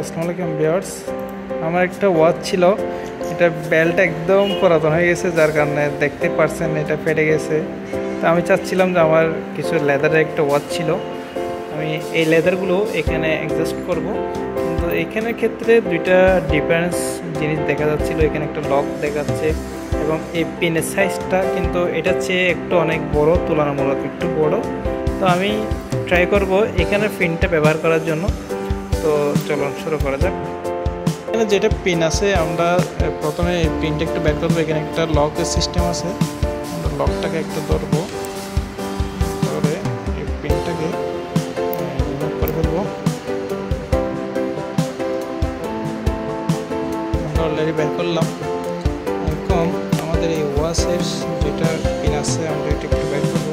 আসসালামু আলাইকুম ভিউয়ার্স। আমার একটা ওয়াচ ছিল, এটা বেল্ট একদম পুরাতন হয়ে গেছে, যার কারণে দেখতে পারছেন এটা ফেটে গেছে। তো আমি চাচ্ছিলাম যে আমার কিছু লেদারের একটা ওয়াচ ছিল, আমি এই লেদারগুলো এখানে অ্যাডজাস্ট করব। কিন্তু এখানের ক্ষেত্রে দুইটা ডিফারেন্স জিনিস দেখা যাচ্ছিল। এখানে একটা লক দেখাচ্ছে এবং এই পিনের সাইজটা কিন্তু এটার চেয়ে একটু অনেক বড়, তুলনামূলক একটু বড়। তো আমি ট্রাই করব এখানে পিনটা ব্যবহার করার জন্য। তো চলুন শুরু করা যাক। এখানে যেটা পিন আছে, আমরা প্রথমে এই পিনটা একটু বের করবো। এখানে একটা লকের সিস্টেম আছে, আমরা লকটাকে একটু ধরবো, ধরে এই পিনটাকে রিমুভ করে ফেলবো। আমরা অলরেডি বের করলাম। এখন আমাদের এই ওয়াচের যেটা পিন আছে, আমরা এটা একটু বের করবো।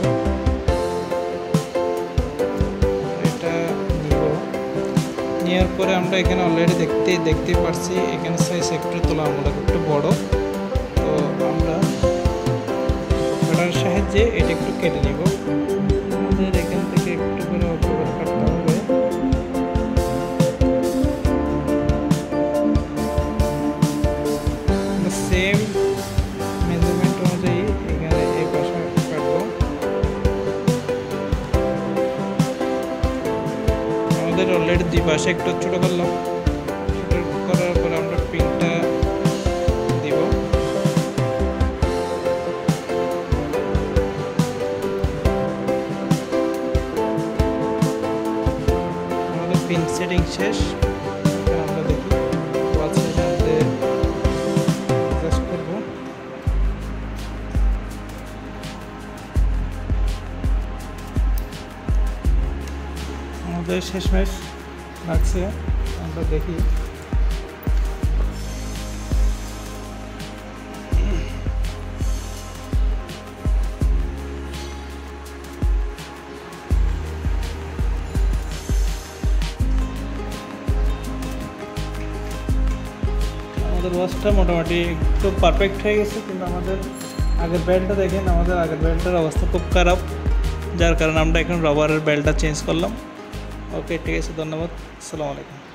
নেওয়ার পরে আমরা এখানে অলরেডি দেখতেই পারছি এখানে সাইজ একটু তুলনামূলক একটু বড়। তো আমরা কাটার সাহায্যে এটা একটু কেটে নিব। আমাদের এখান থেকে একটু করে অপর কাটতে হবে। সেম মেজারমেন্ট অনুযায়ী এখানে এই পাশে কাটবো। আমাদের অলরেডি দুই পাশে একটু ছোট করলাম। ছোট করার পরে আমরা পিনটা দিব। আমাদের পিন সেটিং শেষ। আমরা দেখি ওয়াচের মধ্যে অ্যাডজাস্ট করব। আমাদের শেষমেশ লাগছে, আমরা দেখি। আমাদের ওয়াচটা মোটামুটি একটু পারফেক্ট হয়ে গেছে, কিন্তু আমাদের আগের বেল্টটা দেখেন, আমাদের আগের বেল্টের অবস্থা খুব খারাপ, যার কারণে আমরা এখন রবারের বেল্টটা চেঞ্জ করলাম। ওকে, ঠিক আছে, ধন্যবাদ, আসসালামু আলাইকুম।